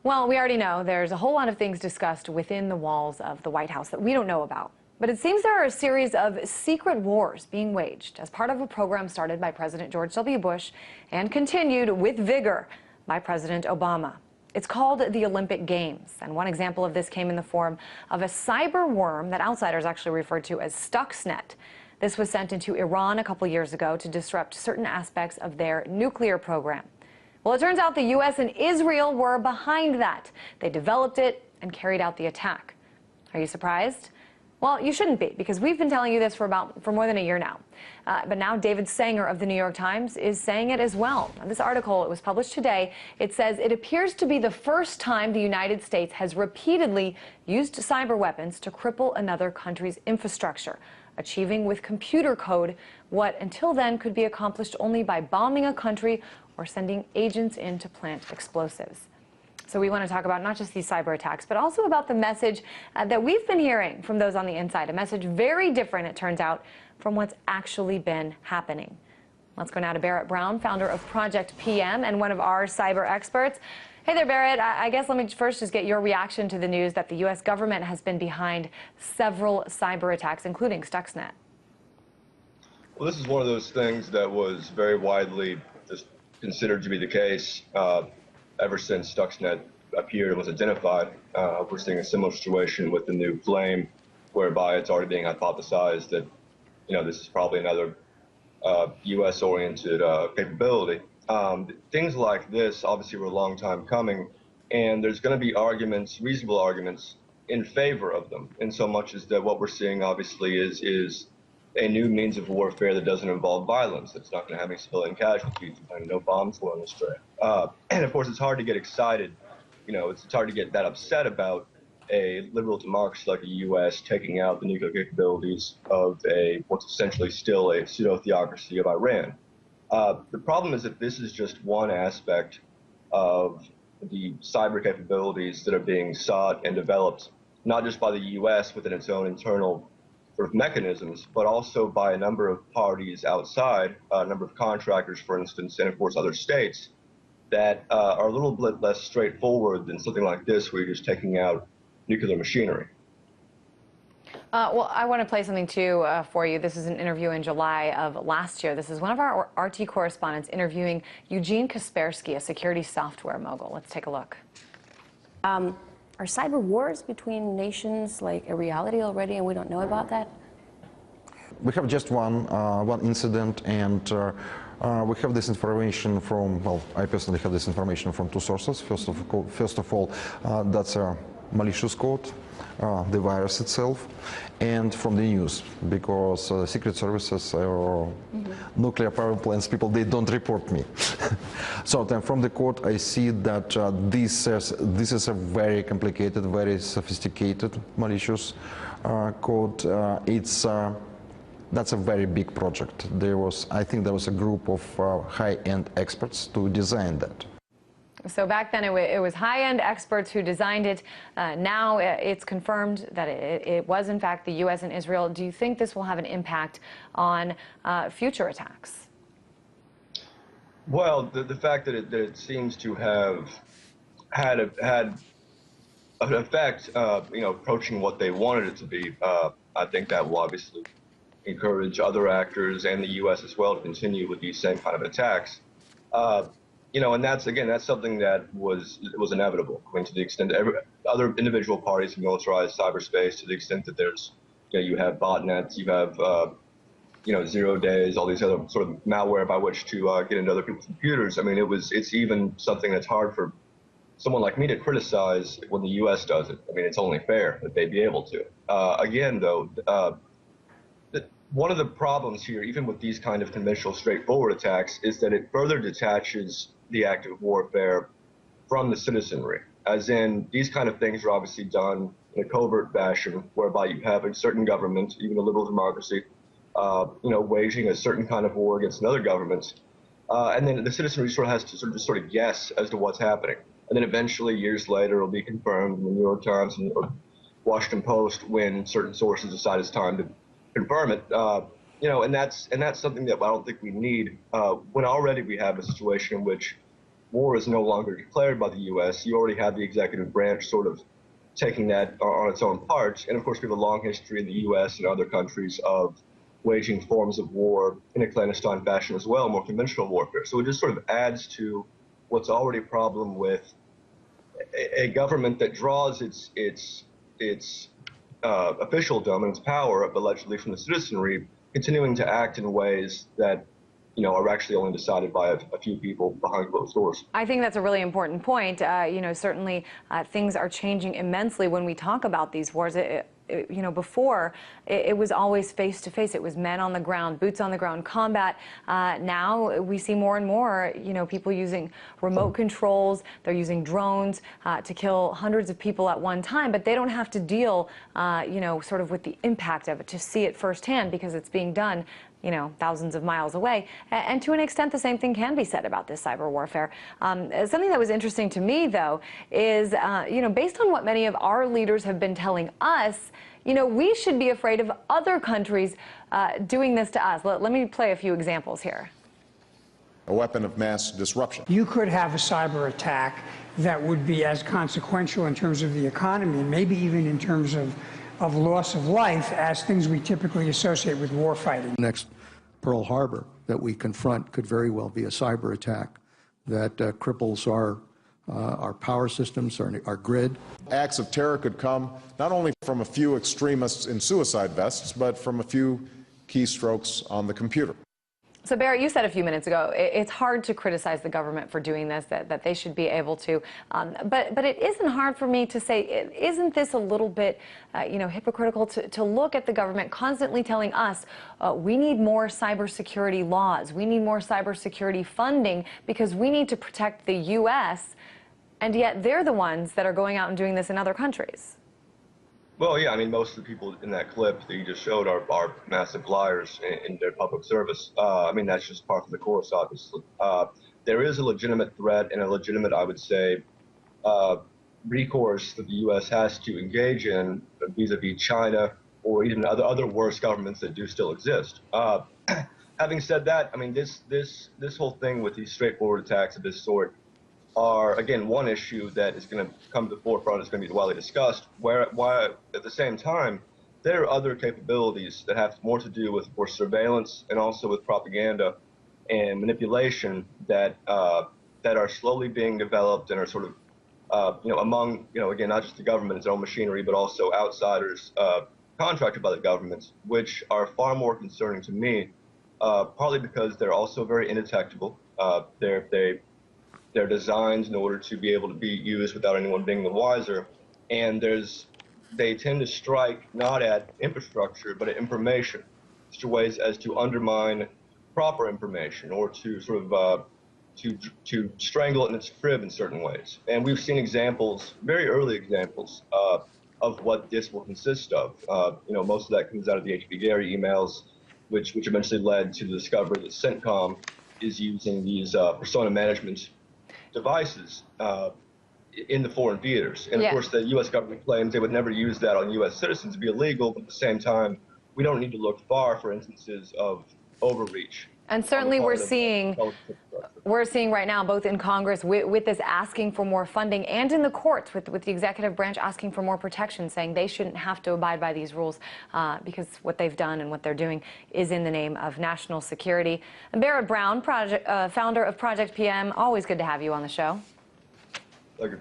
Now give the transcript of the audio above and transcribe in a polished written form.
Well, we already know there's a whole lot of things discussed within the walls of the White House that we don't know about. But it seems there are a series of secret wars being waged as part of a program started by President George W. Bush and continued with vigor by President Obama. It's called the Olympic Games, and one example of this came in the form of a cyber worm that outsiders actually referred to as Stuxnet. This was sent into Iran a couple years ago to disrupt certain aspects of their nuclear program. Well, it turns out the U.S. and Israel were behind that. They developed it and carried out the attack. Are you surprised? Well, you shouldn't be, because we've been telling you this for more than a year now. But now David Sanger of the New York Times is saying it as well. Now, this article, it was published today. It says it appears to be the first time the United States has repeatedly used cyber weapons to cripple another country's infrastructure, achieving with computer code what until then could be accomplished only by bombing a country or sending agents in to plant explosives. So we want to talk about not just these cyber attacks, but also about the message that we've been hearing from those on the inside, a message very different, it turns out, from what's actually been happening. Let's go now to Barrett Brown, founder of Project PM and one of our cyber experts. Hey there, Barrett. I guess let me first just get your reaction to the news that the U.S. government has been behind several cyber attacks, including Stuxnet. Well, this is one of those things that was very widely just considered to be the case ever since Stuxnet appeared and was identified. We're seeing a similar situation with the new Flame, whereby it's already being hypothesized that, this is probably another U.S.-oriented capability. Things like this obviously were a long time coming, and there's going to be arguments, reasonable arguments, in favor of them, in so much as that what we're seeing obviously is a new means of warfare that doesn't involve violence. It's not going to have any civilian casualties, and no bombs going astray. And of course, it's hard to get excited. It's hard to get that upset about a liberal democracy like the U.S. taking out the nuclear capabilities of what's essentially still a pseudo-theocracy of Iran. The problem is that this is just one aspect of the cyber capabilities that are being sought and developed, not just by the U.S. within its own internal sort of mechanisms, but also by a number of parties outside, a number of contractors, for instance, and of course other states that are a little bit less straightforward than something like this, where you're just taking out nuclear machinery. Well, I want to play something too for you. This is an interview in July of last year. This is one of our RT correspondents interviewing Eugene Kaspersky, a security software mogul. Let's take a look. Are cyber wars between nations like a reality already, and we don't know about that? We have just one incident, and we have this information from, well, I personally have this information from two sources. First of all, that's a malicious code, the virus itself, and from the news, because secret services or nuclear power plants people, they don't report me. So then from the code I see that this is a very complicated, very sophisticated malicious code. That's a very big project. I think there was a group of high-end experts to design that. So back then it was high-end experts who designed it. Now it's confirmed that it was in fact the U.S. and Israel. Do you think this will have an impact on future attacks? Well, the fact that it seems to have had an effect, approaching what they wanted it to be, I think that will obviously encourage other actors and the U.S. as well to continue with these same kind of attacks. And that's something that was inevitable. I mean, to the extent that other individual parties have militarized cyberspace, to the extent that there's, you have botnets, you have, 0 days, all these other sort of malware by which to get into other people's computers. I mean, it's even something that's hard for someone like me to criticize when the U.S. does it. I mean, it's only fair that they'd be able to. Again, though, one of the problems here, even with these kind of conventional straightforward attacks, is that it further detaches the active warfare from the citizenry. As in, these kind of things are obviously done in a covert fashion, whereby you have a certain government, even a liberal democracy, waging a certain kind of war against another government, and then the citizenry sort of has to sort of guess as to what's happening. And then eventually, years later, it'll be confirmed in the New York Times or Washington Post when certain sources decide it's time to confirm it. And that's something that I don't think we need when already we have a situation in which war is no longer declared by the U.S., you already have the executive branch sort of taking that on its own part. And of course, we have a long history in the U.S. and other countries of waging forms of war in a clandestine fashion as well, more conventional warfare. So it just sort of adds to what's already a problem with a government that draws its officialdom and its power allegedly from the citizenry, continuing to act in ways that are actually only decided by a few people behind closed doors. I think that's a really important point. Certainly things are changing immensely when we talk about these wars. Before, it was always face-to-face. It was men on the ground, boots on the ground combat. Now we see more and more, people using remote controls. They're using drones to kill hundreds of people at one time, but they don't have to deal, sort of with the impact of it, to see it firsthand because it's being done thousands of miles away. And to an extent, the same thing can be said about this cyber warfare. Something that was interesting to me, though, is, based on what many of our leaders have been telling us, we should be afraid of other countries doing this to us. Let me play a few examples here. A weapon of mass disruption. You could have a cyber attack that would be as consequential in terms of the economy and maybe even in terms of loss of life as things we typically associate with war fighting. Next Pearl Harbor that we confront could very well be a cyber attack that cripples our power systems, our grid. Acts of terror could come not only from a few extremists in suicide vests, but from a few keystrokes on the computer. So, Barrett, you said a few minutes ago, it's hard to criticize the government for doing this, that they should be able to. But it isn't hard for me to say, isn't this a little bit, hypocritical to look at the government constantly telling us we need more cybersecurity laws, we need more cybersecurity funding because we need to protect the U.S., and yet they're the ones that are going out and doing this in other countries? Well, yeah, I mean, most of the people in that clip that you just showed are massive liars in their public service. I mean, that's just part of the course, obviously. There is a legitimate threat and a legitimate, I would say, recourse that the U.S. has to engage in vis-a-vis China or even other worse governments that do still exist. Having said that, I mean, this whole thing with these straightforward attacks of this sort are, again, one issue that is going to come to the forefront, is going to be widely discussed, while at the same time, there are other capabilities that have more to do with, of course, surveillance and also with propaganda and manipulation that are slowly being developed and are sort of, among, again, not just the government, its own machinery, but also outsiders contracted by the government, which are far more concerning to me, partly because they're also very indetectable. They're designed in order to be able to be used without anyone being the wiser. And they tend to strike not at infrastructure, but at information, such ways as to undermine proper information or to sort of to strangle it in its crib in certain ways. And we've seen examples, very early examples, of what this will consist of. Most of that comes out of the H.B. Gary emails, which eventually led to the discovery that CENTCOM is using these persona management devices in the foreign theaters. And of course, the U.S. government claims they would never use that on U.S. citizens to be illegal, but at the same time, we don't need to look far for instances of overreach. And certainly we're seeing right now, both in Congress with this asking for more funding and in the courts with the executive branch asking for more protection, saying they shouldn't have to abide by these rules because what they've done and what they're doing is in the name of national security. And Barrett Brown, founder of Project PM, always good to have you on the show. Thank you.